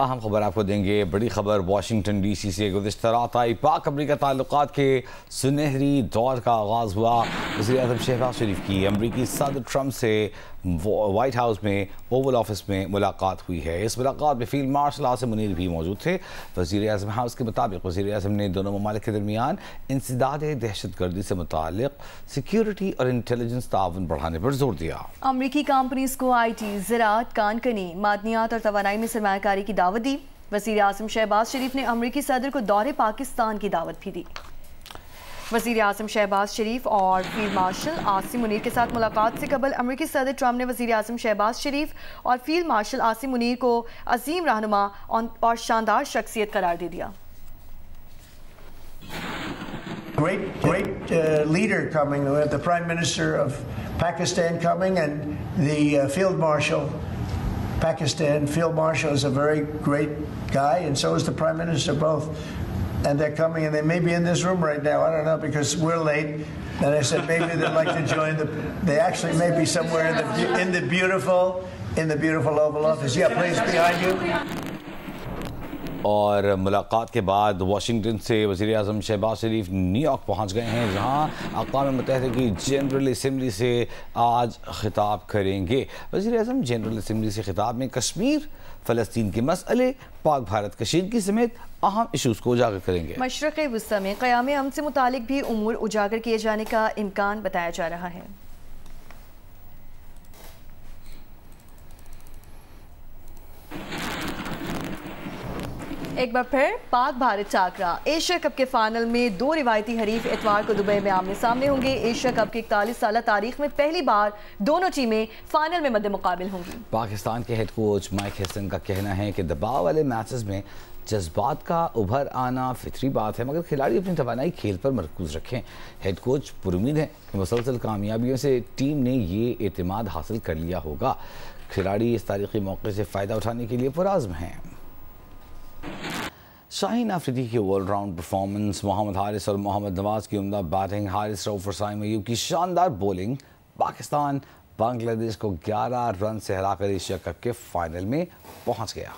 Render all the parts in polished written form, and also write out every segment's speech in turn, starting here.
अहम खबर आपको देंगे। बड़ी खबर वाशिंगटन डीसी से। गुज़िश्ता रात आई पाक अमरीका ताल्लुकात के सुनहरी दौर का आगाज़ हुआ। वज़ीर-ए-आज़म शहबाज शरीफ की अमरीकी सदर ट्रंप से वाइट हाउस में ओवल ऑफिस में मुलाकात हुई है। इस मुलाकात में फील्ड मार्शल आसिम मुनीर भी मौजूद थे। वज़ीर-ए-आज़म हाउस के मुताबिक वज़ीर-ए-आज़म ने दोनों ममालिक के दरमियान इंसदाद दहशतगर्दी से मुताल्लिक़ सिक्योरिटी और इंटेलिजेंस ताउन बढ़ाने पर जोर दिया। अमरीकी कंपनीज को IT, ज़राअत, कानकनी, मादनियात और तवानाई में सरमायाकारी की दावत दी। वज़ीर-ए-आज़म शहबाज शरीफ ने अमरीकी सदर को दौरे पाकिस्तान की दावत भी दी। वज़ीर-ए-आज़म शहबाज शरीफ और फील्ड मार्शल आसिम मुनीर के साथ मुलाकात से कबल अमरीकी सदर ट्रंप ने वज़ीर-ए-आज़म शहबाज शरीफ और फील्ड मार्शल आसिम मुनीर को अजीम रहनुमा और शानदार शख्सियत करार दे दिया। Great leader coming. We have the Prime Minister of Pakistan coming and the Field Marshal. Pakistan Field Marshal is a very great guy, and so is the Prime Minister, both. And they're coming, and they may be in this room right now. I don't know, because we're late. And I said maybe they'd like to join they actually may be somewhere in the beautiful Oval Office. Yeah, please, behind you. और मुलाकात के बाद Washington से वज़ीर-ए-आज़म शहबाज शरीफ New York पहुंच गए हैं, जहां अक़वाम मुत्तहिदा की जनरल असम्बली से आज खिताब करेंगे। वज़ीर-ए-आज़म जनरल असम्बली से खिताब में कश्मीर, फ़लस्तीन के मसले, पाक भारत कशीदगी समेत अहम इशूज़ को उजागर करेंगे। मशरक़ वुस्ता में क़याम अमन से मुतालिक भी उमूर उजागर किए जाने का इम्कान बताया जा रहा है। एक बार फिर पाक भारत टाकरा। एशिया कप के फाइनल में दो रिवायती हरीफ इतवार को दुबई में आमने सामने होंगे। एशिया कप की 41 साल तारीख में पहली बार दोनों टीमें फाइनल में मद्दे मुकाबिल होंगी। पाकिस्तान के हेड कोच माइक हेसन का कहना है कि दबाव वाले मैचेस में जज्बात का उभर आना फितरी बात है, मगर खिलाड़ी अपनी तवानाई खेल पर मरकूज रखें। हेड कोच पुरुमीद हैं कि मुसलसल कामयाबियों से टीम ने ये एतमाद हासिल कर लिया होगा। खिलाड़ी इस तारीखी मौके से फ़ायदा उठाने के लिए पुरआज़्म हैं। शाहीन आफरीदी की ऑलराउंड परफॉर्मेंस, मोहम्मद हारिस और मोहम्मद नवाज की उम्दा बैटिंग, हारिस रऊफ और साइम अयूब की शानदार बॉलिंग, पाकिस्तान बांग्लादेश को 11 रन से हराकर एशिया कप के फाइनल में पहुंच गया।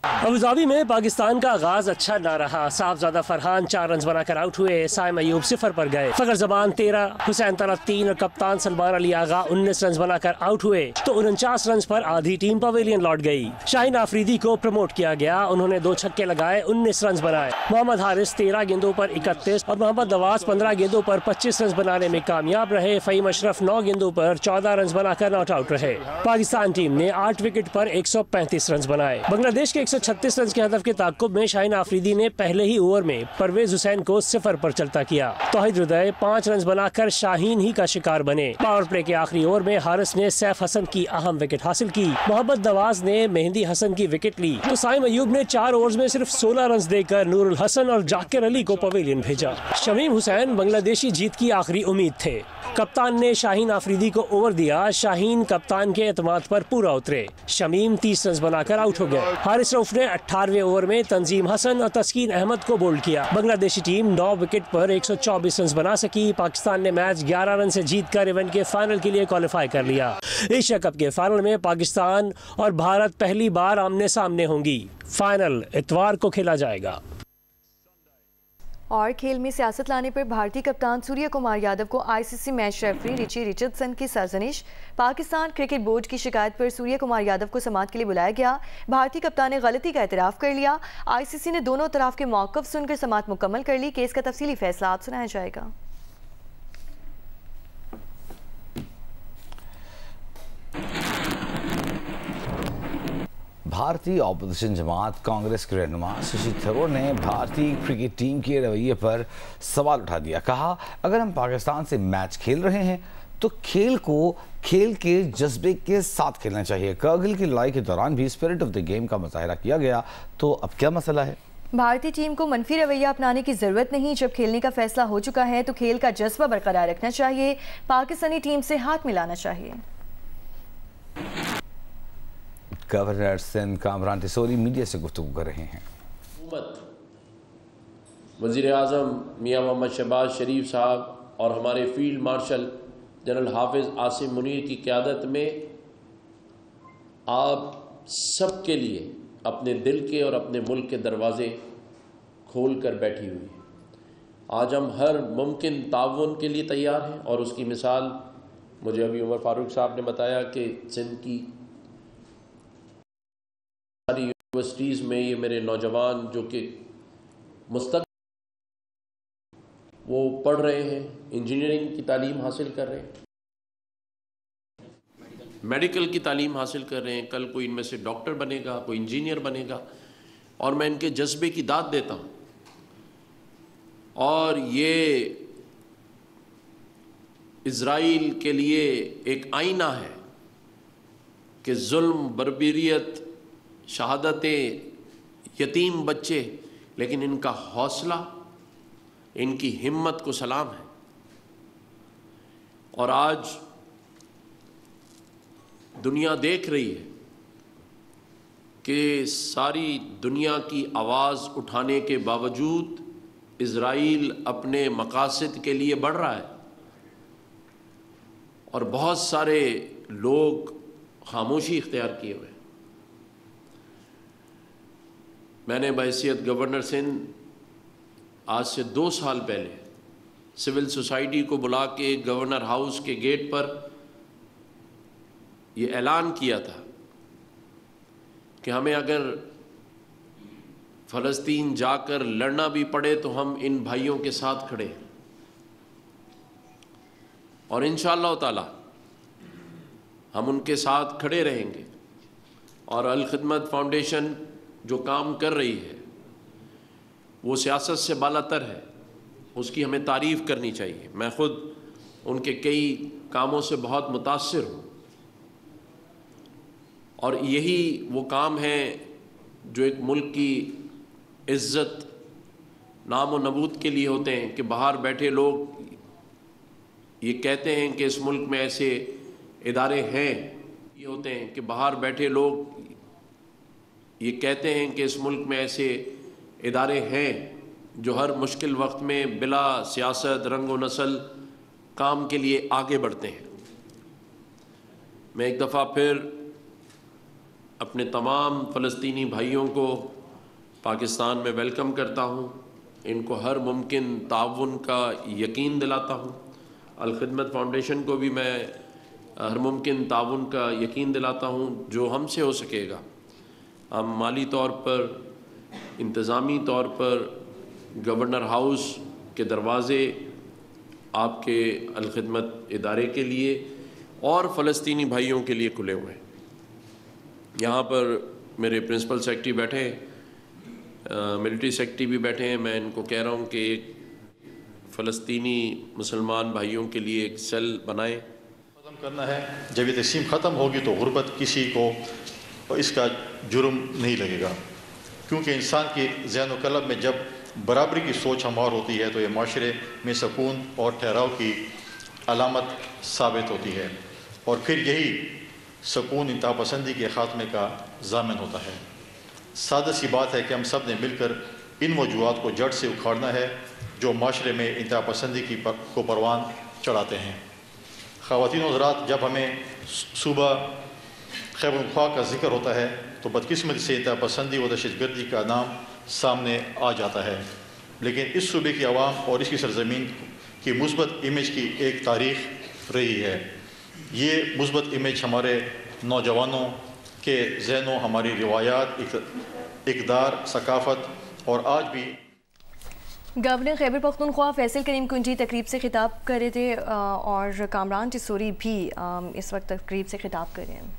अबुधाबी में पाकिस्तान का आगाज अच्छा ना रहा। साहबजादा फरहान 4 रन बनाकर आउट हुए। साइम अयूब 0 पर गए। फखर जमान 13, हुसैन तलत 3 और कप्तान सलमान अली आगा 19 रन बनाकर आउट हुए तो 49 रन पर आधी टीम पवेलियन लौट गई। शाहीन आफरीदी को प्रमोट किया गया। उन्होंने 2 छक्के लगाए, 19 रन बनाए। मोहम्मद हारिस 13 गेंदों पर 31 और मोहम्मद नवाज 15 गेंदों पर 25 रन बनाने में कामयाब रहे। फ़हीम अशरफ 9 गेंदों पर 14 रन बनाकर नॉट आउट रहे। पाकिस्तान टीम ने 8 विकेट पर 135 रन बनाए। बांग्लादेश के 136 रन के हदफ के ताक़ुब में शाहीन आफरीदी ने पहले ही ओवर में परवेज हुसैन को 0 पर चलता किया। तौहीद हृदय 5 रन बनाकर शाहीन ही का शिकार बने। पावर प्ले के आखिरी ओवर में हारिस ने सैफ हसन की अहम विकेट हासिल की। मोहम्मद नवाज ने मेहंदी हसन की विकेट ली तो साइम अयूब ने 4 ओवर्स में सिर्फ 16 रन देकर नूरुल हसन और जाकिर अली को पवेलियन भेजा। शमीम हुसैन बांग्लादेशी जीत की आखिरी उम्मीद थे। कप्तान ने शाहीन आफरीदी को ओवर दिया। शाहीन कप्तान के एतमाद पर पूरा उतरे। शमीम 30 रन बनाकर आउट हो गए। हारिस रऊफ ने 18वें ओवर में तंजीम हसन और तस्कीन अहमद को बोल्ड किया। बांग्लादेशी टीम 9 विकेट पर 124 रन बना सकी। पाकिस्तान ने मैच 11 रन से जीतकर इवेंट के फाइनल के लिए क्वालिफाई कर लिया। एशिया कप के फाइनल में पाकिस्तान और भारत पहली बार आमने सामने होंगी। फाइनल इतवार को खेला जाएगा। और खेल में सियासत लाने पर भारतीय कप्तान सूर्य कुमार यादव को ICC match referee Richie Richardson की सरजनिश। पाकिस्तान क्रिकेट बोर्ड की शिकायत पर सूर्य कुमार यादव को समाअत के लिए बुलाया गया। भारतीय कप्तान ने गलती का एतराफ़ कर लिया। ICC ने दोनों तरफ के मौक़िफ़ सुनकर समाअत मुकम्मल कर ली। केस का तफसीली फैसला आज सुनाया जाएगा। भारतीय ऑपोजिशन जमात कांग्रेस के रहनुमा शशि थरूर ने भारतीय क्रिकेट टीम के रवैये पर सवाल उठा दिया। कहा, अगर हम पाकिस्तान से मैच खेल रहे हैं तो खेल को खेल के जज्बे के साथ खेलना चाहिए। करगिल की लड़ाई के दौरान भी स्पिरिट ऑफ द गेम का मुजाहिरा किया गया, तो अब क्या मसला है? भारतीय टीम को मनफी रवैया अपनाने की जरूरत नहीं। जब खेलने का फैसला हो चुका है तो खेल का जज्बा बरकरार रखना चाहिए। पाकिस्तानी टीम से हाथ मिलाना चाहिए। गवर्नर सिंध कामरान टिसोरी मीडिया से गुफ्तगू कर रहे हैं। वज़ीर-ए-आज़म मियां मोहम्मद शहबाज शरीफ साहब और हमारे फील्ड मार्शल जनरल हाफिज़ आसिम मुनीर की क़यादत में आप सब के लिए अपने दिल के और अपने मुल्क के दरवाज़े खोल कर बैठी हुई है। आज हम हर मुमकिन ताउन के लिए तैयार हैं और उसकी मिसाल मुझे अभी उमर फारूक साहब ने बताया कि सिंध की सारी यूनिवर्सिटीज़ में ये मेरे नौजवान जो कि मुस्तक़बिल वो पढ़ रहे हैं, इंजीनियरिंग की तालीम हासिल कर रहे हैं, मेडिकल की तालीम हासिल कर रहे हैं, कल कोई इनमें से डॉक्टर बनेगा, कोई इंजीनियर बनेगा, और मैं इनके जज्बे की दाद देता हूँ। और ये इज़राइल के लिए एक आईना है कि जुल्म, बर्बरियत, शहादतें, यतीम बच्चे, लेकिन इनका हौसला, इनकी हिम्मत को सलाम है। और आज दुनिया देख रही है कि सारी दुनिया की आवाज़ उठाने के बावजूद इज़राइल अपने मकासद के लिए बढ़ रहा है और बहुत सारे लोग खामोशी इख्तियार किए हुए हैं। मैंने बहैसियत गवर्नर सिंध आज से 2 साल पहले सिविल सोसाइटी को बुला के गवर्नर हाउस के गेट पर ये ऐलान किया था कि हमें अगर फ़लस्तीन जाकर लड़ना भी पड़े तो हम इन भाइयों के साथ खड़े हैं। और इंशाअल्लाह ताला हम उनके साथ खड़े रहेंगे। और अल खिदमत फाउंडेशन जो काम कर रही है वो सियासत से बालातर है, उसकी हमें तारीफ़ करनी चाहिए। मैं ख़ुद उनके कई कामों से बहुत मुतासिर हूँ और यही वो काम है जो एक मुल्क की इज़्ज़त, नाम और नबूद के लिए होते हैं कि बाहर बैठे लोग ये कहते हैं कि इस मुल्क में ऐसे इदारे हैं, ये होते हैं कि बाहर बैठे लोग ये कहते हैं कि इस मुल्क में ऐसे इदारे हैं जो हर मुश्किल वक्त में बिला सियासत, रंग व नस्ल काम के लिए आगे बढ़ते हैं। मैं एक दफ़ा फिर अपने तमाम फ़लस्तीनी भाइयों को पाकिस्तान में वेलकम करता हूँ, इनको हर मुमकिन ताउन का यकीन दिलाता हूँ। अल खिदमत फाउंडेशन को भी मैं हर मुमकिन ताउन का यकीन दिलाता हूँ जो हमसे हो सकेगा। हम माली तौर पर, इंतज़ामी तौर पर गवर्नर हाउस के दरवाज़े आपके अल खिदमत इदारे के लिए और फ़लस्तीनी भाइयों के लिए खुले हुए हैं। यहाँ पर मेरे प्रिंसिपल सेक्रेटरी बैठे हैं, मिलिट्री सेक्रेटरी भी बैठे हैं। मैं इनको कह रहा हूँ कि एक फ़लस्तीनी मुसलमान भाइयों के लिए एक सेल बनाएं। ख़त्म करना है। जब ये तक़सीम ख़त्म होगी तो गुर्बत किसी को इसका जुर्म नहीं लगेगा, क्योंकि इंसान की ज़हन व क़ल्ब में जब बराबरी की सोच हमार होती है तो ये माशरे में सुकून और ठहराव की अलामत साबित होती है और फिर यही सुकून इंतहा पसंदी के ख़ात्मे का ज़ामिन होता है। सादा सी बात है कि हम सब ने मिलकर इन वजूहात को जड़ से उखाड़ना है जो माशरे में इंतहा पसंदी को परवान चढ़ाते हैं। ख़वातीन और हज़रात, जब हमें सूबा खैबर पख्तूनख्वा का जिक्र होता है तो बदकिस्मती से इंतहा पसंदी व दहशतगर्दी का नाम सामने आ जाता है, लेकिन इस सूबे की आवाम और इसकी सरजमीन की मुस्बत इमेज की एक तारीख़ रही है। ये मुस्बत इमेज हमारे नौजवानों के ज़हनों, हमारी रिवायात, इक़दार, सकाफ़त और आज भी। गवर्नर खैबर पख्तूनख्वा फैसल करीम कुंजी तकरीब से खिताब कर रहे थे और कामरान टिसोरी भी इस वक्त तकरीब से खिताब कर रहे हैं।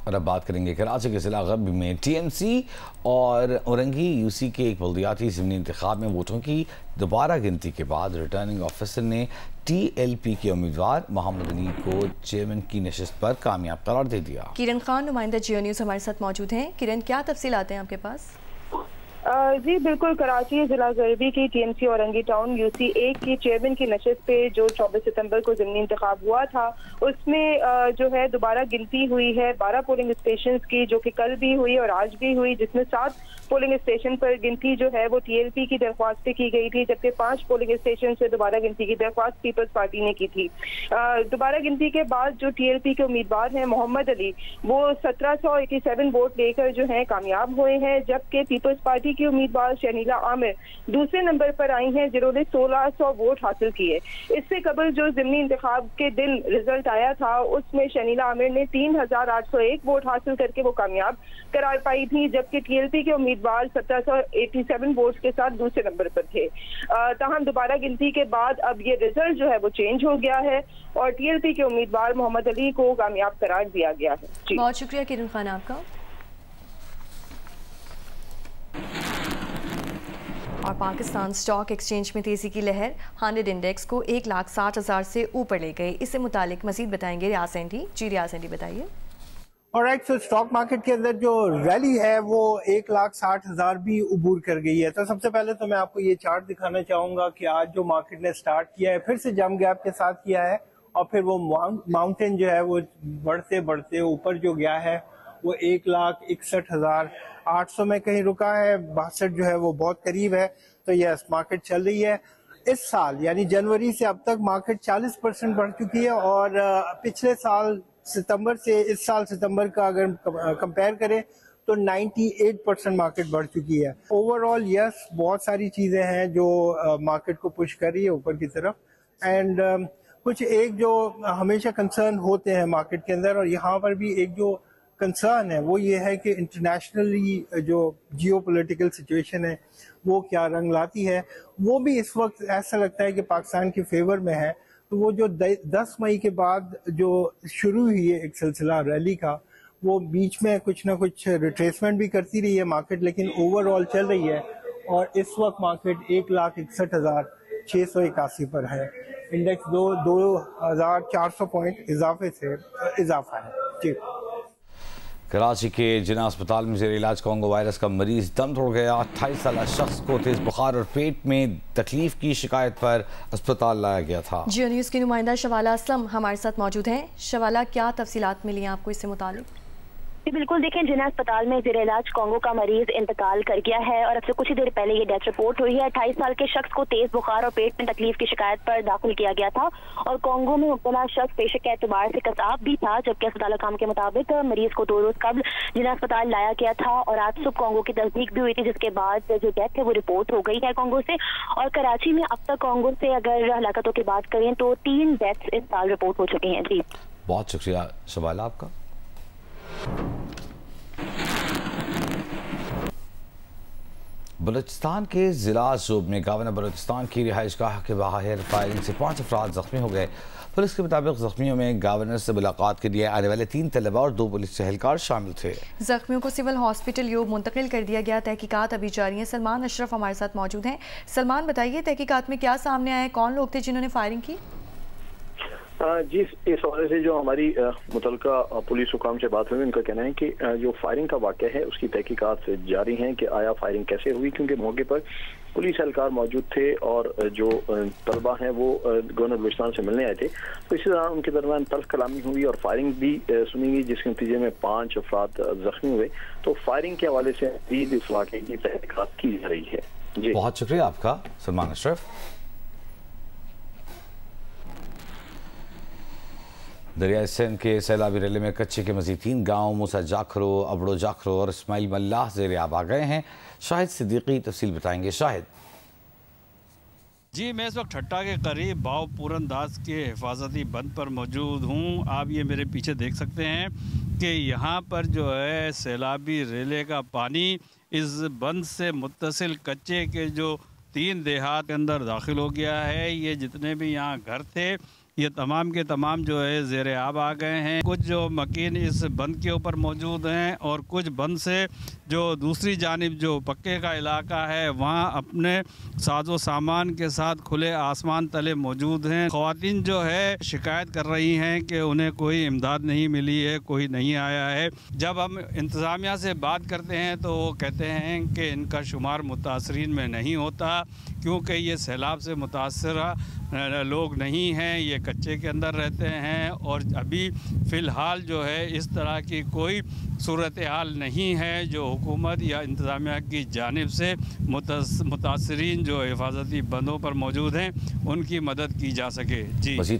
और अब बात करेंगे कराची के ज़िला गरब में टीएमसी और औरंगी यूसी के एक बल्दियाती ज़िमनी इंतखाब में वोटों की दोबारा गिनती के बाद रिटर्निंग ऑफिसर ने टीएलपी के उम्मीदवार मोहम्मद अली को चेयरमैन की नशिस्त पर कामयाब करार दे दिया। किरण खान, नुमाइंदा जियो न्यूज़ हमारे साथ मौजूद हैं। किरण, क्या तफसीलात हैं आपके पास? जी बिल्कुल, कराची जिला गरबी की टीएमसी औरंगी टाउन यूसी 1 की चेयरमैन की नशिस्त पे जो 24 सितंबर को ज़िमनी इंतखाब हुआ था उसमें जो है दोबारा गिनती हुई है 12 पोलिंग स्टेशंस की, जो कि कल भी हुई और आज भी हुई, जिसमें 7 पोलिंग स्टेशन पर गिनती जो है वो TLP की दरख्वास्त पे की गई थी, जबकि 5 पोलिंग स्टेशन से दोबारा गिनती की दरख्वास्त पीपल्स पार्टी ने की थी। दोबारा गिनती के बाद जो TLP के उम्मीदवार हैं मोहम्मद अली, वो 1787 वोट लेकर जो है कामयाब हुए हैं, जबकि पीपल्स पार्टी की उम्मीदवार शनीला आमिर दूसरे नंबर पर आई हैं जिन्होंने 1600 वोट हासिल किए। इससे कबल जो ज़िमनी इंतखाब के दिन रिजल्ट आया था उसमें शनीला आमिर ने 3801 वोट हासिल करके वो कामयाब करार पाई थी, जबकि TLP के उम्मीदवार 1787 वोट्स के साथ दूसरे नंबर पर थे। ताहम दोबारा गिनती के बाद अब ये रिजल्ट जो है वो चेंज हो गया है और TLP के उम्मीदवार मोहम्मद अली को कामयाब करार दिया गया है। जी बहुत शुक्रिया किरण खान आपका। और पाकिस्तान स्टॉक एक्सचेंज में तेजी की लहर, 100 इंडेक्स को 1,60,000 से ऊपर ले गए। इससे मुतालिक मजीद बताएंगे रियाज सेंटी। जी रियाज सेंटी बताइए। ऑलराइट, सो स्टॉक मार्केट के अंदर जो रैली है वो 1,60,000 भी उबूर कर गई है। तो सबसे पहले तो मैं आपको ये चार्ट दिखाना चाहूंगा कि आज जो मार्केट ने स्टार्ट किया है फिर से जंप गैप के साथ किया है और फिर वो माउंटेन जो है वो बढ़ते बढ़ते ऊपर जो गया है वो 1,61,800 में कहीं रुका है। 62 जो है वो बहुत करीब है। तो यस, मार्केट चल रही है। इस साल यानी जनवरी से अब तक मार्केट 40% बढ़ चुकी है और पिछले साल सितंबर से इस साल सितंबर का अगर कंपेयर करें तो 98% मार्केट बढ़ चुकी है। ओवरऑल यस, बहुत सारी चीजें हैं जो मार्केट को पुश कर रही है ऊपर की तरफ। एंड कुछ एक जो हमेशा कंसर्न होते हैं मार्केट के अंदर और यहाँ पर भी एक जो कंसर्न है वो ये है कि इंटरनेशनली जो जियोपॉलिटिकल सिचुएशन है वो क्या रंग लाती है। वो भी इस वक्त ऐसा लगता है कि पाकिस्तान के फेवर में है। तो वो जो 10 मई के बाद जो शुरू हुई है एक सिलसिला रैली का, वो बीच में कुछ ना कुछ रिट्रेसमेंट भी करती रही है मार्केट, लेकिन ओवरऑल चल रही है और इस वक्त मार्केट 1,61,681 पर है। इंडेक्स 2,400 पॉइंट इजाफे से इजाफा है। जी। कराची के जिना अस्पताल में ज़ेर इलाज कोंगो वायरस का मरीज दम तोड़ गया। 28 साल शख्स को तेज बुखार और पेट में तकलीफ की शिकायत पर अस्पताल लाया गया था। जियो न्यूज़ की नुमाइंदा शवाला असलम हमारे साथ मौजूद हैं। शवाला, क्या तफसीलात मिली हैं आपको इससे मुतालिक? बिल्कुल, देखें, जिना अस्पताल में ज़ेर इलाज कोंगो का मरीज इंतकाल कर गया है और अब से कुछ ही देर पहले ये डेथ रिपोर्ट हुई है। 28 साल के शख्स को तेज बुखार और पेट में तकलीफ की शिकायत पर दाखिल किया गया था और कोंगो में मुब्तला शख्स पेशे के एतबार से कसाब भी था, जबकि अस्पताल काम के मुताबिक मरीज को 2 रोज कबल जिना अस्पताल लाया गया था और आज सुबह कोंगो की तस्दीक भी हुई थी, जिसके बाद जो डेथ है वो रिपोर्ट हो गई है कोंगो से। और कराची में अब तक कोंगो से अगर हलाकतों की बात करें तो 3 डेथ इस साल रिपोर्ट हो चुकी हैं। जी बहुत शुक्रिया शबाला आपका। बलूचिस्तान के जिला ज़ोब में गवर्नर बलूचिस्तान की रिहाइशगाह के बाहर फायरिंग से 5 अफराद जख्मी हो गए। पुलिस के मुताबिक जख्मियों में गवर्नर से मुलाकात के लिए आने वाले 3 तलबा और 2 पुलिस एहलकार शामिल थे। जख्मियों को सिविल हॉस्पिटल यूब मुंतकिल कर दिया गया। तहकीकात अभी जारी है। सलमान अशरफ हमारे साथ मौजूद हैं। सलमान, बताइए तहकीकात में क्या सामने आया, कौन लोग थे जिन्होंने फायरिंग की? जी, इस हवाले से जो हमारी मुतलका पुलिस हुकाम से बात हुई, उनका कहना है कि जो फायरिंग का वाक़या है उसकी तहकीकात जारी हैं कि आया फायरिंग कैसे हुई, क्योंकि मौके पर पुलिस एहलकार मौजूद थे और जो तलबा हैं वो गवर्नर बलूचिस्तान से मिलने आए थे। तो इसी दौरान उनके दरमियान तल्ख कलामी हुई और फायरिंग भी सुनी गई, जिसके नतीजे में 5 अफराद जख्मी हुए। तो फायरिंग के हवाले से इस वाक़े की तहकीकात की जा रही है। जी, बहुत शुक्रिया आपका सलमान अशरफ। दरिया सिंध के सैलाबी रेले में कच्चे के मजीद 3 गाँव मूसा जाखरो, अबड़ो जाखरो और इस्माइल मल्लाह ज़ेर आब आ गए हैं। शाहिद सिद्दीकी तफसील बताएंगे। शाहिद। जी, मैं इस वक्त ठट्टा के करीब भाव पूरनदास के हिफाजती बंद पर मौजूद हूँ। आप ये मेरे पीछे देख सकते हैं कि यहाँ पर जो है सैलाबी रेले का पानी इस बंद से मुत्तसिल कच्चे के जो 3 देहात के अंदर दाखिल हो गया है। ये जितने भी यहाँ घर थे ये तमाम के तमाम जो है ज़ेर आब आ गए हैं। कुछ जो मकीन इस बंद के ऊपर मौजूद हैं और कुछ बंद से जो दूसरी जानिब जो पक्के का इलाका है वहाँ अपने साजो सामान के साथ खुले आसमान तले मौजूद हैं। ख़वातीन जो है शिकायत कर रही हैं कि उन्हें कोई इमदाद नहीं मिली है, कोई नहीं आया है। जब हम इंतज़ामिया से बात करते हैं तो वो कहते हैं कि इनका शुमार मुतासरीन में नहीं होता, क्योंकि ये सैलाब से मुतासरा लोग नहीं हैं, ये कच्चे के अंदर रहते हैं और अभी फ़िलहाल जो है इस तरह की कोई सूरत हाल नहीं है जो हुकूमत या इंतज़ामिया की जानिब से मुतासरीन जो हिफाजती बंदों पर मौजूद हैं उनकी मदद की जा सके। जी।